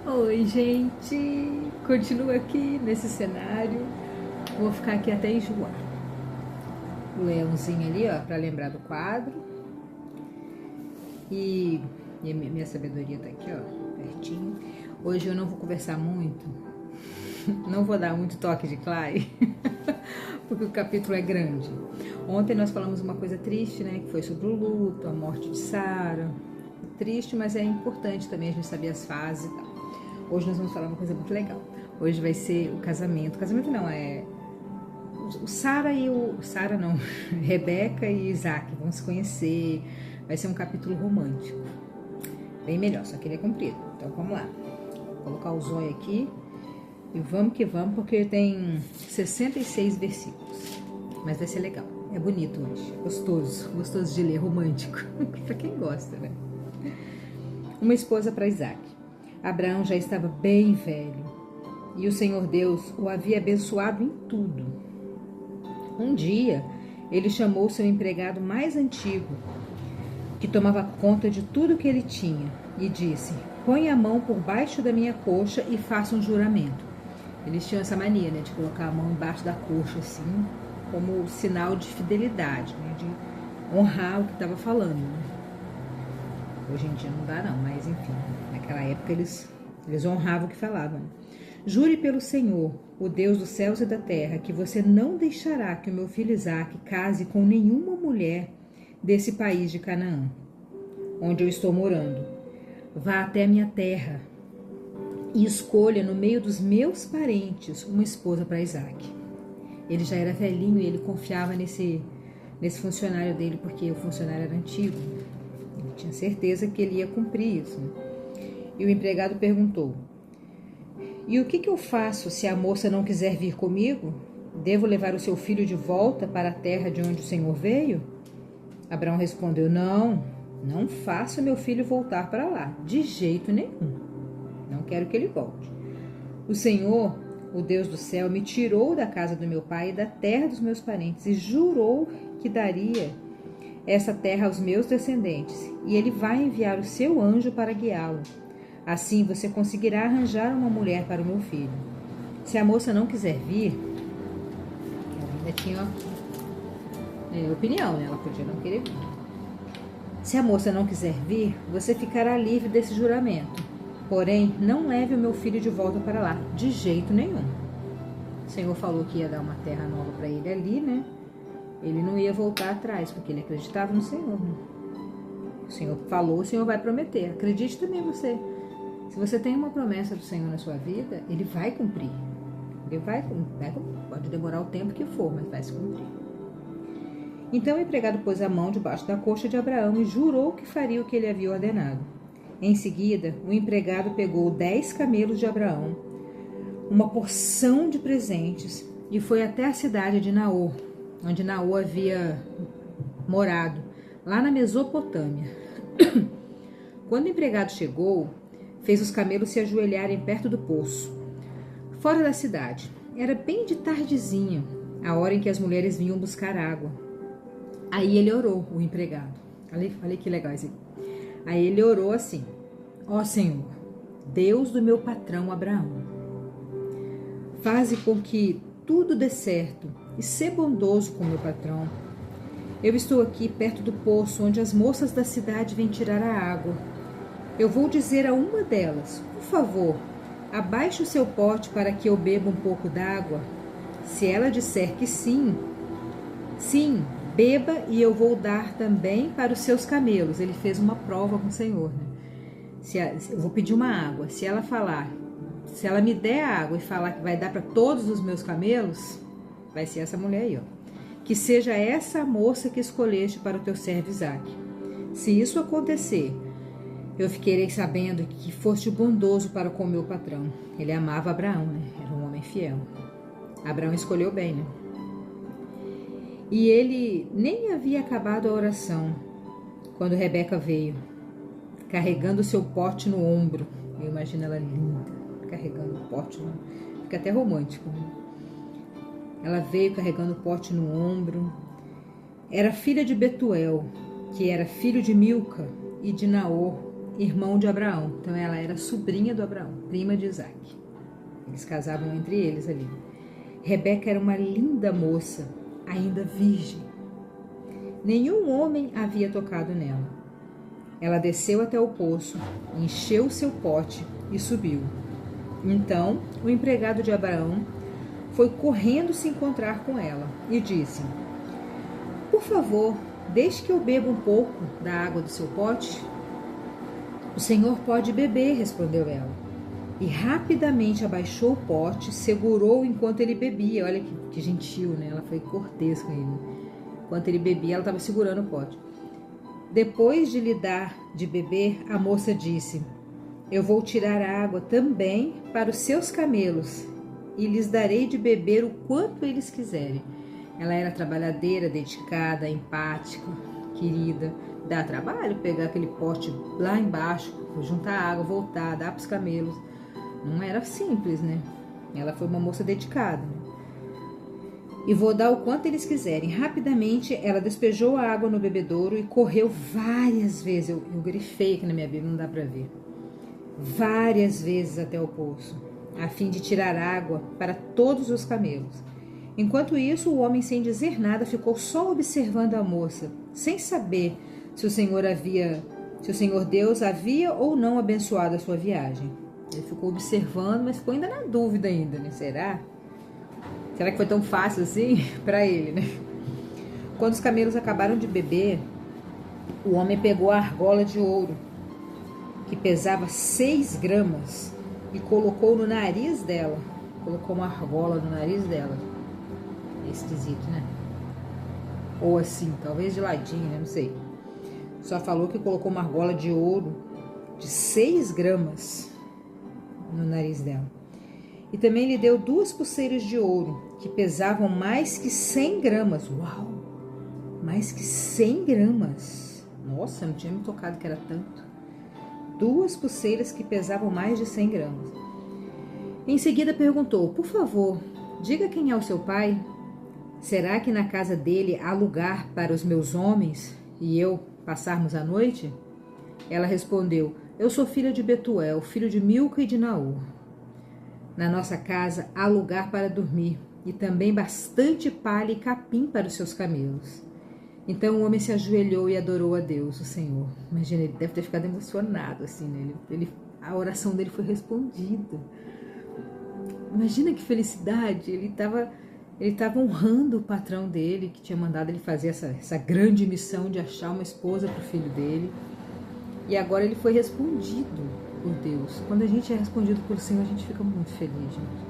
Oi, gente! Continuo aqui nesse cenário. Vou ficar aqui até enjoar. O leãozinho ali, ó, pra lembrar do quadro. E minha sabedoria tá aqui, ó, pertinho. Hoje eu não vou conversar muito. Não vou dar muito toque de Clay. Porque o capítulo é grande. Ontem nós falamos uma coisa triste, né? Que foi sobre o luto, a morte de Sarah. Triste, mas é importante também a gente saber as fases e tal. Hoje nós vamos falar uma coisa muito legal. Hoje vai ser o casamento. O casamento não, é o Sara e o... Sara não, Rebeca e Isaac vão se conhecer. Vai ser um capítulo romântico. Bem melhor, só que ele é comprido. Então vamos lá. Vou colocar o zóio aqui. E vamos que vamos, porque tem 66 versículos. Mas vai ser legal. É bonito hoje. Gostoso. Gostoso de ler, romântico. Pra quem gosta, né? Uma esposa para Isaac. Abraão já estava bem velho e o Senhor Deus o havia abençoado em tudo. Um dia, ele chamou seu empregado mais antigo, que tomava conta de tudo que ele tinha, e disse: põe a mão por baixo da minha coxa e faça um juramento. Eles tinham essa mania, né, de colocar a mão embaixo da coxa, assim, como sinal de fidelidade, né, de honrar o que estava falando, né? Hoje em dia não dá não, mas enfim, naquela época eles honravam o que falavam. Jure pelo Senhor, o Deus dos céus e da terra, que você não deixará que o meu filho Isaque case com nenhuma mulher desse país de Canaã, onde eu estou morando. Vá até a minha terra e escolha no meio dos meus parentes uma esposa para Isaque. Ele já era velhinho e ele confiava nesse funcionário dele, porque o funcionário era antigo. Ele tinha certeza que ele ia cumprir isso. E o empregado perguntou: e o que eu faço se a moça não quiser vir comigo? Devo levar o seu filho de volta para a terra de onde o Senhor veio? Abraão respondeu: não faça meu filho voltar para lá, de jeito nenhum. Não quero que ele volte. O Senhor, o Deus do céu, me tirou da casa do meu pai e da terra dos meus parentes e jurou que daria essa terra aos meus descendentes, e ele vai enviar o seu anjo para guiá-lo. Assim você conseguirá arranjar uma mulher para o meu filho. Se a moça não quiser vir, ela ainda tinha opinião, né? Ela podia não querer vir. Se a moça não quiser vir, você ficará livre desse juramento. Porém, não leve o meu filho de volta para lá, de jeito nenhum. O Senhor falou que ia dar uma terra nova para ele ali, né? Ele não ia voltar atrás, porque ele acreditava no Senhor. Né? O Senhor falou, o Senhor vai prometer. Acredite também você. Se você tem uma promessa do Senhor na sua vida, Ele vai cumprir. Ele vai cumprir. Pode demorar o tempo que for, mas vai se cumprir. Então o empregado pôs a mão debaixo da coxa de Abraão e jurou que faria o que ele havia ordenado. Em seguida, o empregado pegou 10 camelos de Abraão, uma porção de presentes, e foi até a cidade de Naor, onde Naor havia morado, lá na Mesopotâmia. Quando o empregado chegou, fez os camelos se ajoelharem perto do poço, fora da cidade. Era bem de tardezinha, a hora em que as mulheres vinham buscar água. Aí ele orou, o empregado. Olha que legal isso. Aí ele orou assim: ó Senhor, Deus do meu patrão Abraão, faze com que tudo dê certo e sê bondoso com meu patrão. Eu estou aqui perto do poço onde as moças da cidade vêm tirar a água. Eu vou dizer a uma delas: por favor, abaixe o seu pote para que eu beba um pouco d'água. Se ela disser que sim, beba, e eu vou dar também para os seus camelos. Ele fez uma prova com o Senhor, né? Eu vou pedir uma água. Se ela me der a água e falar que vai dar para todos os meus camelos, vai ser essa mulher aí, ó. Que seja essa moça que escolheste para o teu servo Isaque. Se isso acontecer, eu fiquei sabendo que foste bondoso para com o meu patrão. Ele amava Abraão, né? Era um homem fiel. Abraão escolheu bem, né? E ele nem havia acabado a oração quando Rebeca veio, carregando o seu pote no ombro. Eu imagino ela linda, carregando o pote no ombro. Fica até romântico, né? Ela veio carregando o pote no ombro. Era filha de Betuel, que era filho de Milca e de Naor, irmão de Abraão. Então ela era sobrinha do Abraão, prima de Isaac. Eles casavam entre eles ali. Rebeca era uma linda moça, ainda virgem. Nenhum homem havia tocado nela. Ela desceu até o poço, encheu o seu pote e subiu. Então o empregado de Abraão foi correndo se encontrar com ela e disse: por favor, deixe que eu beba um pouco da água do seu pote. O senhor pode beber, respondeu ela. E rapidamente abaixou o pote, segurou enquanto ele bebia. Olha que gentil, né? Ela foi cortês com ele. Enquanto ele bebia, ela estava segurando o pote. Depois de lhe dar de beber, a moça disse: eu vou tirar a água também para os seus camelos e lhes darei de beber o quanto eles quiserem. Ela era trabalhadeira, dedicada, empática, querida. Dá trabalho pegar aquele pote lá embaixo, juntar água, voltar, dar para os camelos. Não era simples, né? Ela foi uma moça dedicada. Né? E vou dar o quanto eles quiserem. Rapidamente, ela despejou a água no bebedouro e correu várias vezes. Eu grifei aqui na minha Bíblia, não dá para ver. Várias vezes até o poço, a fim de tirar água para todos os camelos. Enquanto isso, o homem, sem dizer nada, ficou só observando a moça, sem saber se o Senhor Deus havia ou não abençoado a sua viagem. Ele ficou observando, mas ficou ainda na dúvida ainda, né? Será que foi tão fácil assim para ele, né? Quando os camelos acabaram de beber, o homem pegou a argola de ouro, que pesava 6 gramas, e colocou no nariz dela. Colocou uma argola no nariz dela. É esquisito, né? Ou assim, talvez de ladinho, né? Não sei. Só falou que colocou uma argola de ouro de 6 gramas no nariz dela. E também lhe deu 2 pulseiras de ouro, que pesavam mais que 100 gramas. Uau! Mais que 100 gramas. Nossa, não tinha me tocado que era tanto. 2 pulseiras que pesavam mais de 100 gramas. Em seguida perguntou: por favor, diga quem é o seu pai. Será que na casa dele há lugar para os meus homens e eu passarmos a noite? Ela respondeu: eu sou filha de Betuel, filho de Milca e de Naor. Na nossa casa há lugar para dormir e também bastante palha e capim para os seus camelos. Então o homem se ajoelhou e adorou a Deus, o Senhor. Imagina, ele deve ter ficado emocionado assim, né? A oração dele foi respondida. Imagina que felicidade. Ele estava honrando o patrão dele, que tinha mandado ele fazer essa grande missão de achar uma esposa para o filho dele. E agora ele foi respondido por Deus. Quando a gente é respondido pelo Senhor, a gente fica muito feliz, gente.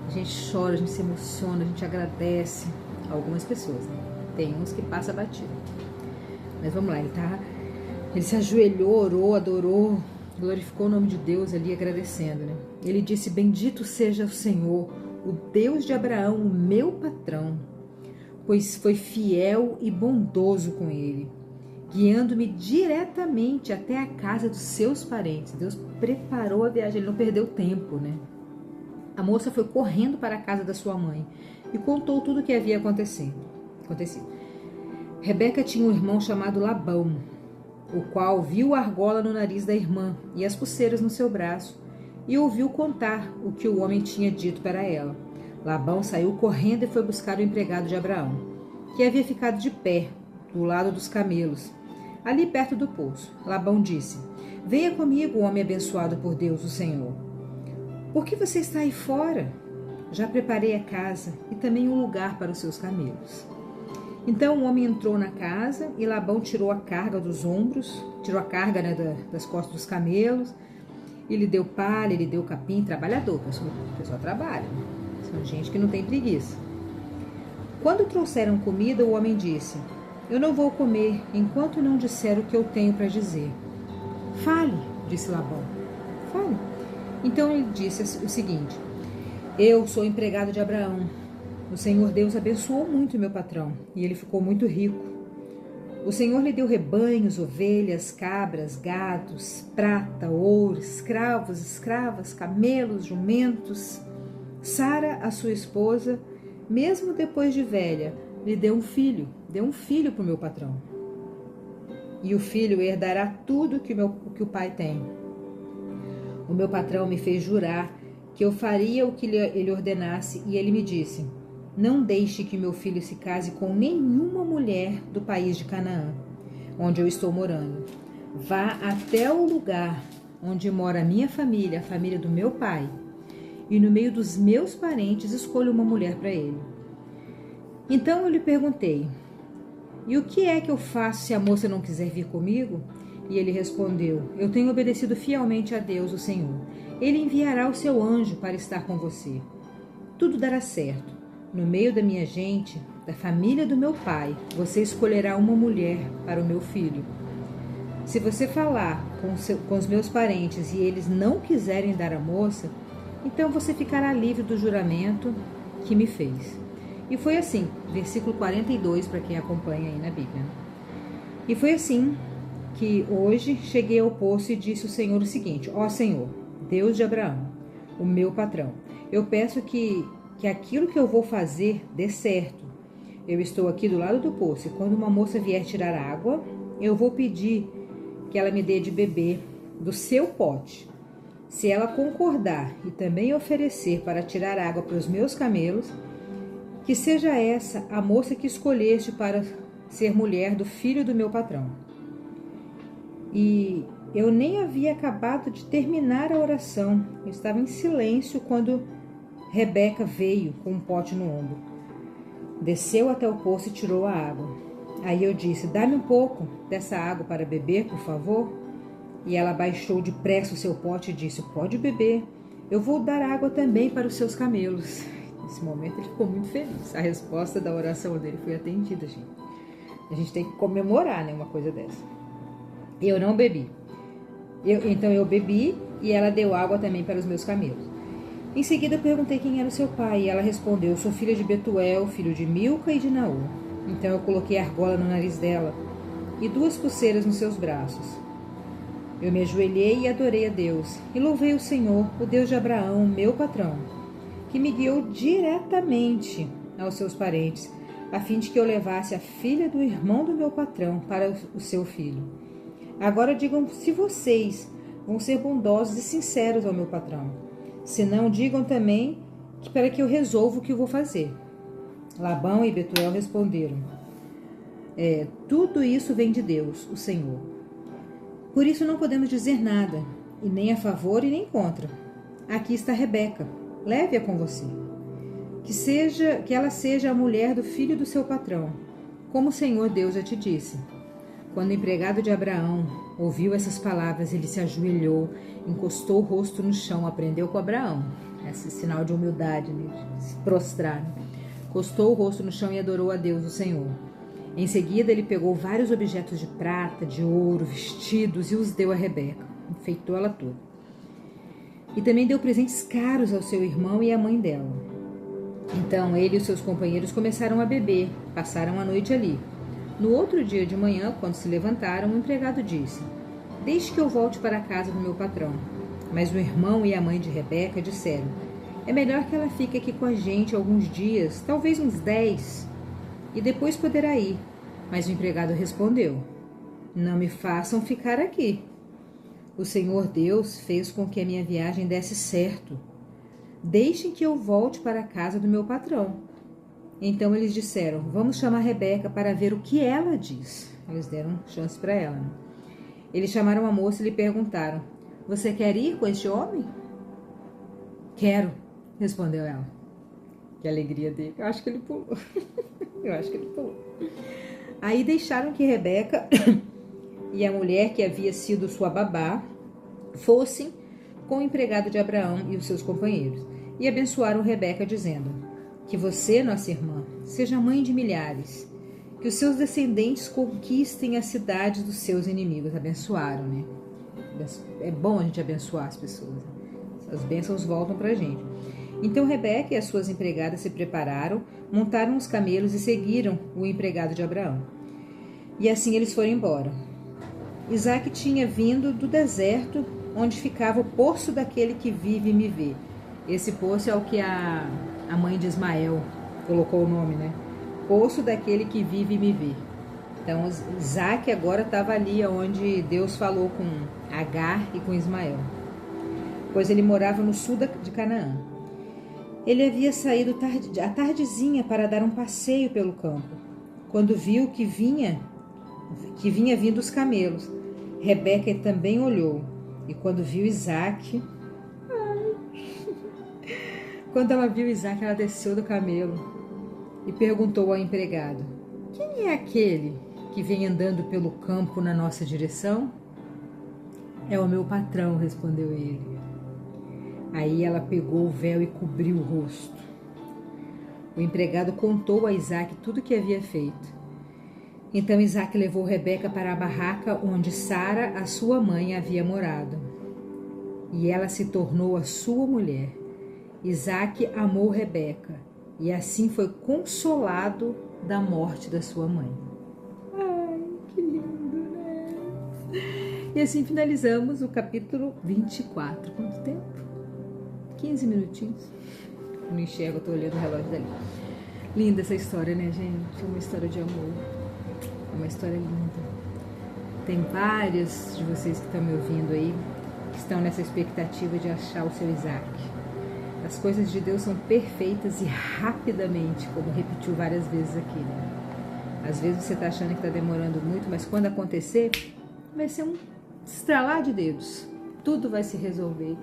A gente chora, a gente se emociona, a gente agradece. Algumas pessoas, né? Tem uns que passam batido. Mas vamos lá, ele se ajoelhou, orou, adorou, glorificou o nome de Deus ali, agradecendo, né? Ele disse: bendito seja o Senhor, o Deus de Abraão, o meu patrão, pois foi fiel e bondoso com ele, guiando-me diretamente até a casa dos seus parentes. Deus preparou a viagem, ele não perdeu tempo, né? A moça foi correndo para a casa da sua mãe e contou tudo o que havia acontecido. Rebeca tinha um irmão chamado Labão, o qual viu a argola no nariz da irmã e as pulseiras no seu braço, e ouviu contar o que o homem tinha dito para ela. Labão saiu correndo e foi buscar o empregado de Abraão, que havia ficado de pé, do lado dos camelos, ali perto do poço. Labão disse: venha comigo, homem abençoado por Deus, o Senhor. Por que você está aí fora? Já preparei a casa e também um lugar para os seus camelos. Então o homem entrou na casa e Labão tirou a carga dos ombros, tirou a carga, né, das costas dos camelos, e lhe deu palha, lhe deu capim. Trabalhador, o pessoal trabalha, são gente que não tem preguiça. Quando trouxeram comida, o homem disse: eu não vou comer enquanto não disser o que eu tenho para dizer. Fale, disse Labão. Fale. Então ele disse o seguinte: eu sou empregado de Abraão. O Senhor Deus abençoou muito meu patrão e ele ficou muito rico. O Senhor lhe deu rebanhos, ovelhas, cabras, gados, prata, ouro, escravos, escravas, camelos, jumentos. Sara, a sua esposa, mesmo depois de velha, lhe deu um filho para o meu patrão. e o filho herdará tudo que o pai tem. O meu patrão me fez jurar que eu faria o que ele ordenasse, e ele me disse: não deixe que meu filho se case com nenhuma mulher do país de Canaã, onde eu estou morando. Vá até o lugar onde mora a minha família, a família do meu pai, e no meio dos meus parentes escolha uma mulher para ele. Então eu lhe perguntei: e o que é que eu faço se a moça não quiser vir comigo? E ele respondeu: eu tenho obedecido fielmente a Deus, o Senhor. Ele enviará o seu anjo para estar com você. Tudo dará certo. No meio da minha gente, da família do meu pai, você escolherá uma mulher para o meu filho. Se você falar com os meus parentes e eles não quiserem dar a moça, então você ficará livre do juramento que me fez. E foi assim, versículo 42, para quem acompanha aí na Bíblia. E foi assim que hoje cheguei ao poço e disse o Senhor o seguinte: ó Senhor, Deus de Abraão, o meu patrão, eu peço que aquilo que eu vou fazer dê certo. Eu estou aqui do lado do poço e quando uma moça vier tirar água, eu vou pedir que ela me dê de beber do seu pote. Se ela concordar e também oferecer para tirar água para os meus camelos, que seja essa a moça que escolheste para ser mulher do filho do meu patrão. E eu nem havia acabado de terminar a oração. Eu estava em silêncio quando Rebeca veio com um pote no ombro. Desceu até o poço e tirou a água. Aí eu disse: dá-me um pouco dessa água para beber, por favor. E ela baixou depressa o seu pote e disse: pode beber. Eu vou dar água também para os seus camelos. Nesse momento ele ficou muito feliz. A resposta da oração dele foi atendida, gente. A gente tem que comemorar, né, uma coisa dessa. Eu não bebi. Então eu bebi e ela deu água também para os meus camelos. Em seguida eu perguntei quem era o seu pai e ela respondeu: sou filha de Betuel, filho de Milca e de Naor. Então eu coloquei argola no nariz dela e 2 pulseiras nos seus braços. Eu me ajoelhei e adorei a Deus e louvei o Senhor, o Deus de Abraão, meu patrão, que me guiou diretamente aos seus parentes, a fim de que eu levasse a filha do irmão do meu patrão para o seu filho. Agora digam se vocês vão ser bondosos e sinceros ao meu patrão. Se não, digam também para que eu resolva o que eu vou fazer. Labão e Betuel responderam: tudo isso vem de Deus, o Senhor. Por isso não podemos dizer nada, e nem a favor e nem contra. Aqui está Rebeca, leve-a com você. Que ela seja a mulher do filho do seu patrão, como o Senhor Deus já te disse. Quando o empregado de Abraão ouviu essas palavras, ele se ajoelhou, encostou o rosto no chão, aprendeu com Abraão, esse sinal de humildade, né, de se prostrar. Encostou o rosto no chão e adorou a Deus, o Senhor. Em seguida, ele pegou vários objetos de prata, de ouro, vestidos e os deu a Rebeca. Enfeitou ela toda. E também deu presentes caros ao seu irmão e à mãe dela. Então, ele e os seus companheiros começaram a beber, passaram a noite ali. No outro dia de manhã, quando se levantaram, o empregado disse: deixe que eu volte para a casa do meu patrão. Mas o irmão e a mãe de Rebeca disseram: é melhor que ela fique aqui com a gente alguns dias, talvez uns 10, e depois poderá ir. Mas o empregado respondeu: não me façam ficar aqui. O Senhor Deus fez com que a minha viagem desse certo. Deixem que eu volte para a casa do meu patrão. Então eles disseram: vamos chamar Rebeca para ver o que ela diz. Eles deram chance para ela, né? Eles chamaram a moça e lhe perguntaram: você quer ir com este homem? Quero, respondeu ela. Que alegria dele. Eu acho que ele pulou. Aí deixaram que Rebeca e a mulher que havia sido sua babá fossem com o empregado de Abraão e os seus companheiros, e abençoaram Rebeca, dizendo: que você, nossa irmã, seja mãe de milhares, que os seus descendentes conquistem as cidades dos seus inimigos. Abençoaram, né? É bom a gente abençoar as pessoas. As bênçãos voltam pra gente. Então Rebeca e as suas empregadas se prepararam, montaram os camelos e seguiram o empregado de Abraão. E assim eles foram embora. Isaque tinha vindo do deserto, onde ficava o poço daquele que vive e me vê. Esse poço é o que a mãe de Ismael colocou o nome, né? Poço daquele que vive e me vê. Então Isaac agora estava ali onde Deus falou com Agar e com Ismael, pois ele morava no sul de Canaã. Ele havia saído à tardezinha para dar um passeio pelo campo, quando viu que vinha vindo os camelos. Rebeca também olhou, e quando viu Isaac... Quando ela viu Isaac, ela desceu do camelo e perguntou ao empregado: quem é aquele que vem andando pelo campo na nossa direção? É o meu patrão, respondeu ele. Aí ela pegou o véu e cobriu o rosto. O empregado contou a Isaac tudo o que havia feito. Então Isaac levou Rebeca para a barraca onde Sara, a sua mãe, havia morado. E ela se tornou a sua mulher. Isaac amou Rebeca e assim foi consolado da morte da sua mãe. Ai, que lindo, né? E assim finalizamos o capítulo 24. Quanto tempo? 15 minutinhos. Eu não enxergo, eu tô olhando o relógio dali. Linda essa história, né, gente? É uma história de amor. É uma história linda. Tem vários de vocês que estão me ouvindo aí que estão nessa expectativa de achar o seu Isaac. As coisas de Deus são perfeitas e rapidamente, como repetiu várias vezes aqui, né? Às vezes você está achando que está demorando muito, mas quando acontecer, vai ser um estralar de dedos. Tudo vai se resolver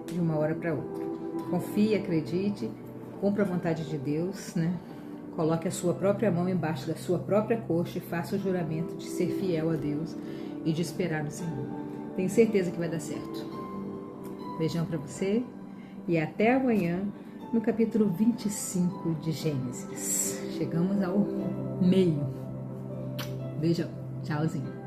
de uma hora para outra. Confie, acredite, cumpra a vontade de Deus, né? Coloque a sua própria mão embaixo da sua própria coxa e faça o juramento de ser fiel a Deus e de esperar no Senhor. Tenho certeza que vai dar certo. Beijão para você. E até amanhã no capítulo 25 de Gênesis. Chegamos ao meio. Beijão. Tchauzinho.